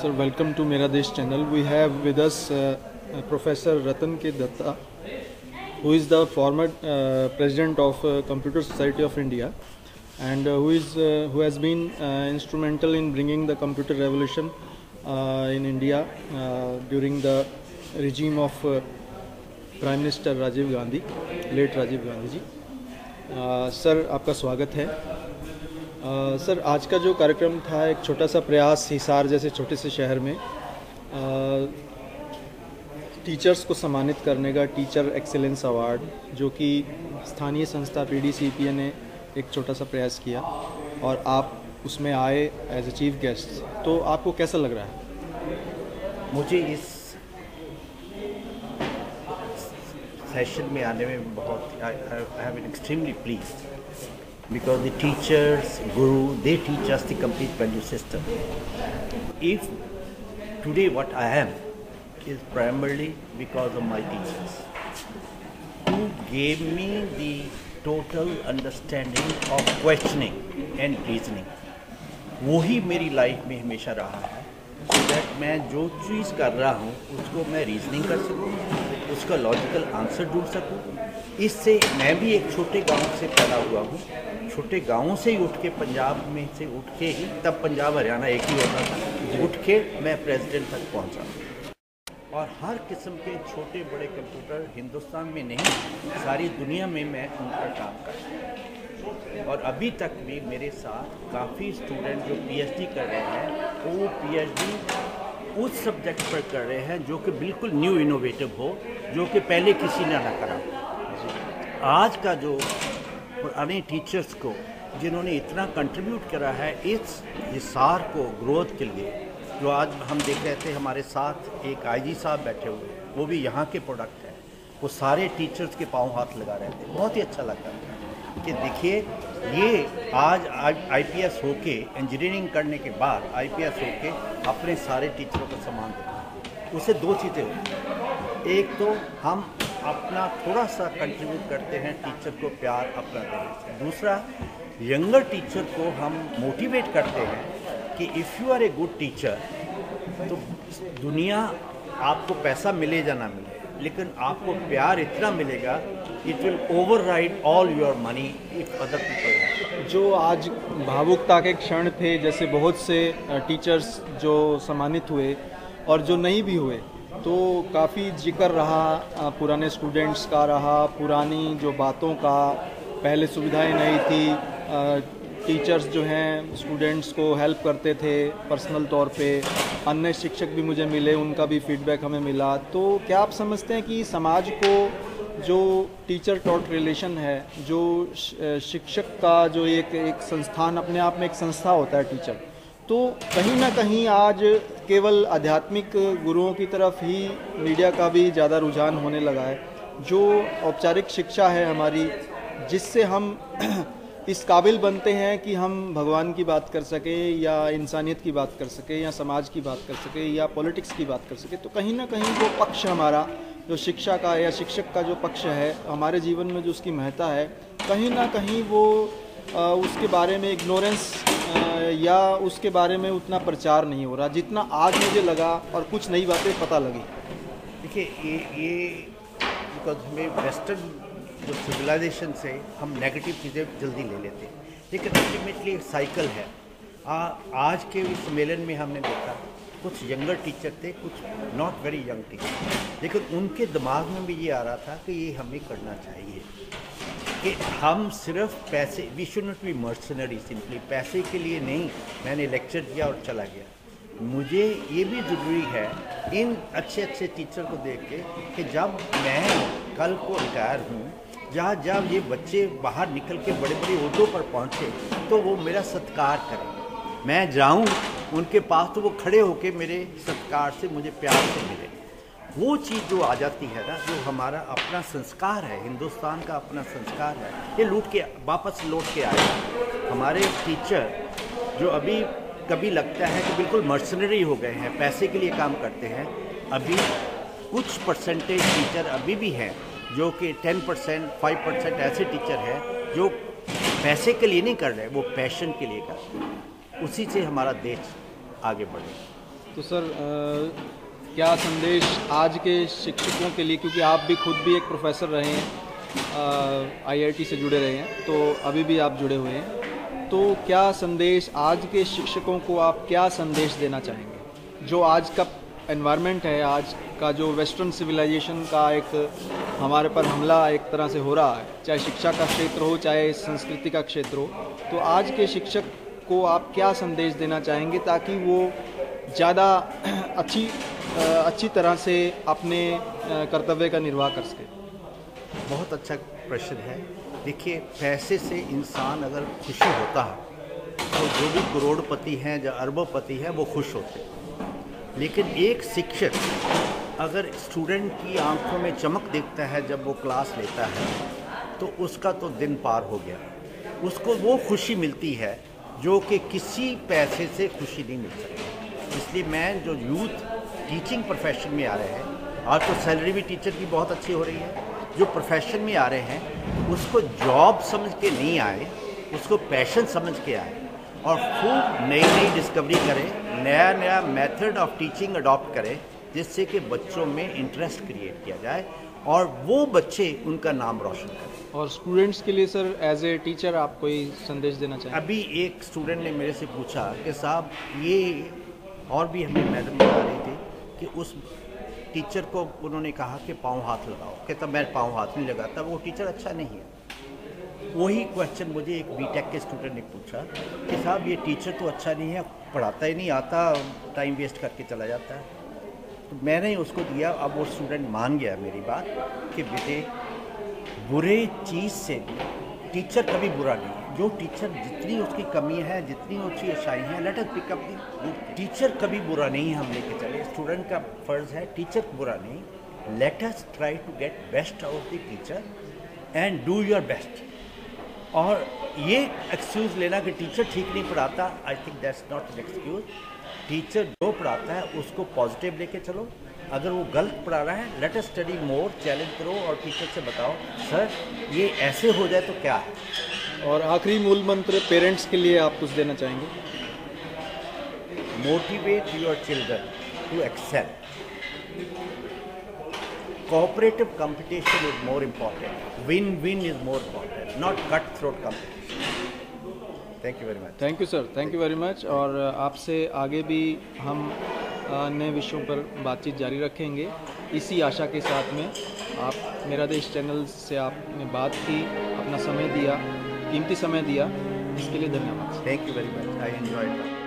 Sir, welcome to Mera Desh channel. We have with us Professor Ratan K. Datta, who is the former president of Computer Society of India, and who has been instrumental in bringing the computer revolution in India during the regime of Prime Minister Rajiv Gandhi, late Rajiv Gandhi ji. Sir आपका स्वागत है। Sir आज का जो कार्यक्रम था एक छोटा सा प्रयास हिसार जैसे छोटे से शहर में टीचर्स को सम्मानित करने का टीचर एक्सीलेंस अवार्ड, जो कि स्थानीय संस्था PDCPA ने एक छोटा सा प्रयास किया और आप उसमें आए एज ए चीफ गेस्ट, तो आपको कैसा लग रहा है? मुझे इस सेशन में आने में बहुत I have been extremely pleased because the teachers, guru, they teach us the complete value system. If today what I am is primarily because of my teachers who gave me the total understanding of questioning and reasoning. वही मेरी life में हमेशा रहा है, so that मैं जो चीज़ कर रहा हूँ उसको मैं रीजनिंग कर सकूँ, उसका लॉजिकल आंसर ढूंढ सकूँ। इससे मैं भी एक छोटे गांव से पैदा हुआ हूँ, छोटे गांवों से ही उठ के पंजाब में से उठ के ही, तब पंजाब हरियाणा एक ही होता था, उठ के मैं प्रेसिडेंट तक पहुँचा। और हर किस्म के छोटे बड़े कंप्यूटर हिंदुस्तान में नहीं सारी दुनिया में मैं उनका काम करता हूँ। और अभी तक भी मेरे साथ काफ़ी स्टूडेंट जो PhD कर रहे हैं, वो PhD उस सब्जेक्ट पर कर रहे हैं जो कि बिल्कुल न्यू इनोवेटिव हो, जो कि पहले किसी ने ना करा। आज का जो पुराने टीचर्स को जिन्होंने इतना कंट्रीब्यूट करा है इस हिसार को ग्रोथ के लिए, जो आज हम देख रहे थे हमारे साथ एक IG साहब बैठे हुए, वो भी यहाँ के प्रोडक्ट हैं, वो सारे टीचर्स के पाँव हाथ लगा रहे थे। बहुत ही अच्छा लगता था कि देखिए ये आज IPS होके इंजीनियरिंग करने के बाद IPS होके अपने सारे टीचरों को सम्मान देते। उससे दो चीज़ें होती, एक तो हम अपना थोड़ा सा कंट्रीब्यूट करते हैं टीचर को प्यार अपना देने से, दूसरा यंगर टीचर को हम मोटिवेट करते हैं कि if you are a good teacher तो दुनिया आपको पैसा मिले या ना मिले, लेकिन आपको प्यार इतना मिलेगा, it will override all your money if other people. जो आज भावुकता के क्षण थे, जैसे बहुत से टीचर्स जो सम्मानित हुए और जो नहीं भी हुए, तो काफ़ी जिक्र रहा पुराने स्टूडेंट्स का, रहा पुरानी जो बातों का, पहले सुविधाएं नहीं थी, टीचर्स जो हैं स्टूडेंट्स को हेल्प करते थे पर्सनल तौर पे, अन्य शिक्षक भी मुझे मिले, उनका भी फीडबैक हमें मिला। तो क्या आप समझते हैं कि समाज को जो टीचर टॉट रिलेशन है, जो शिक्षक का जो एक संस्थान अपने आप में एक संस्था होता है टीचर, तो कहीं ना कहीं आज केवल आध्यात्मिक गुरुओं की तरफ ही मीडिया का भी ज़्यादा रुझान होने लगा है। जो औपचारिक शिक्षा है हमारी, जिससे हम इस काबिल बनते हैं कि हम भगवान की बात कर सकें या इंसानियत की बात कर सकें या समाज की बात कर सकें या पॉलिटिक्स की बात कर सकें, तो कहीं ना कहीं वो पक्ष हमारा जो शिक्षा का या शिक्षक का जो पक्ष है हमारे जीवन में, जो उसकी महत्ता है, कहीं ना कहीं वो उसके बारे में इग्नोरेंस या उसके बारे में उतना प्रचार नहीं हो रहा जितना आज मुझे लगा, और कुछ नई बातें पता लगी। देखिए ये बिकॉज हमें वेस्टर्न जो सिविलाइजेशन से हम नेगेटिव चीज़ें जल्दी ले लेते हैं, लेकिन अल्टीमेटली एक साइकिल है। आज के इस सम्मेलन में हमने देखा कुछ यंगर टीचर थे, कुछ नॉट वेरी यंग टीचर, लेकिन उनके दिमाग में भी ये आ रहा था कि ये हमें करना चाहिए, कि हम सिर्फ पैसे, we should not be mercenary, simply पैसे के लिए नहीं। मैंने लेक्चर दिया और चला गया। मुझे ये भी ज़रूरी है इन अच्छे अच्छे टीचर को देख के कि जब मैं कल को रिटायर हूँ, जब ये बच्चे बाहर निकल के बड़े बड़े ओहदों पर पहुँचे तो वो मेरा सत्कार करें, मैं जाऊँ उनके पास तो वो खड़े होके मेरे सत्कार से, मुझे प्यार से मिले। वो चीज़ जो आ जाती है ना, जो हमारा अपना संस्कार है, हिंदुस्तान का अपना संस्कार है, ये वापस लौट के आएगा। हमारे टीचर जो अभी कभी लगता है कि बिल्कुल मर्सनरी हो गए हैं, पैसे के लिए काम करते हैं, अभी कुछ परसेंटेज टीचर अभी भी हैं जो कि 10%, 5% ऐसे टीचर हैं जो पैसे के लिए नहीं कर रहे, वो पैशन के लिए कर रहे हैं। उसी से हमारा देश आगे बढ़े। तो सर क्या संदेश आज के शिक्षकों के लिए, क्योंकि आप भी खुद भी एक प्रोफेसर रहे हैं, आईआईटी से जुड़े रहे हैं, तो अभी भी आप जुड़े हुए हैं, तो क्या संदेश आज के शिक्षकों को आप क्या संदेश देना चाहेंगे? जो आज का एनवायरनमेंट है, आज का जो वेस्टर्न सिविलाइजेशन का एक हमारे पर हमला एक तरह से हो रहा है, चाहे शिक्षा का क्षेत्र हो चाहे संस्कृति का क्षेत्र हो, तो आज के शिक्षक को आप क्या संदेश देना चाहेंगे ताकि वो ज़्यादा अच्छी तरह से अपने कर्तव्य का निर्वाह कर सके? बहुत अच्छा प्रश्न है। देखिए, पैसे से इंसान अगर खुशी होता है तो जो भी करोड़पति हैं, जो अरबोपति हैं, वो खुश होते हैं। लेकिन एक शिक्षक अगर स्टूडेंट की आंखों में चमक देखता है जब वो क्लास लेता है, तो उसका तो दिन पार हो गया। उसको वो खुशी मिलती है जो कि किसी पैसे से खुशी नहीं मिल सकती। इसलिए मैं जो यूथ टीचिंग प्रोफेशन में आ रहे हैं, आज तो सैलरी भी टीचर की बहुत अच्छी हो रही है, जो प्रोफेशन में आ रहे हैं उसको जॉब समझ के नहीं आए, उसको पैशन समझ के आए और खूब नई नई डिस्कवरी करें, नया नया मेथड ऑफ टीचिंग अडॉप्ट करें, जिससे कि बच्चों में इंटरेस्ट क्रिएट किया जाए और वो बच्चे उनका नाम रोशन करें। और स्टूडेंट्स के लिए सर एज ए टीचर आप कोई संदेश देना चाहें? अभी एक स्टूडेंट ने मेरे से पूछा कि साहब ये, और भी हमें मैडम बता रही थी कि उस टीचर को उन्होंने कहा कि पाँव हाथ लगाओ, कहता मैं पाँव हाथ नहीं लगाता, वो टीचर अच्छा नहीं है। वही क्वेश्चन मुझे एक बीटेक के स्टूडेंट ने पूछा कि साहब ये टीचर तो अच्छा नहीं है, पढ़ाता ही नहीं आता, टाइम वेस्ट करके चला जाता है। तो मैंने उसको दिया, अब वो स्टूडेंट मान गया मेरी बात कि बेटे बुरे चीज़ से टीचर कभी बुरा नहीं है। जो टीचर जितनी उसकी कमी है, जितनी उसकी अच्छाई है, let us pick up the. Teacher कभी बुरा नहीं हम लेके चले, स्टूडेंट का फर्ज है, टीचर बुरा नहीं। Let us try to get best out the teacher and do your best. और ये एक्सक्यूज़ लेना कि टीचर ठीक नहीं पढ़ाता, I think that's not an excuse. Teacher जो पढ़ाता है उसको पॉजिटिव लेके चलो। अगर वो गलत पढ़ा रहा है, let us study more, challenge करो और टीचर से बताओ सर ये ऐसे हो जाए तो क्या है। और आखिरी मूल मंत्र पेरेंट्स के लिए आप कुछ देना चाहेंगे? Motivate your children to excel. Cooperative competition is more important, win win is more important, not cut throat competition. Thank you very much. Thank you sir, thank you very much. और आपसे आगे भी हम नए विषयों पर बातचीत जारी रखेंगे, इसी आशा के साथ में। आप मेरा देश चैनल से आपने बात की, अपना समय दिया, कीमती समय दिया, इसके लिए धन्यवाद। Thank you very much, I enjoyed.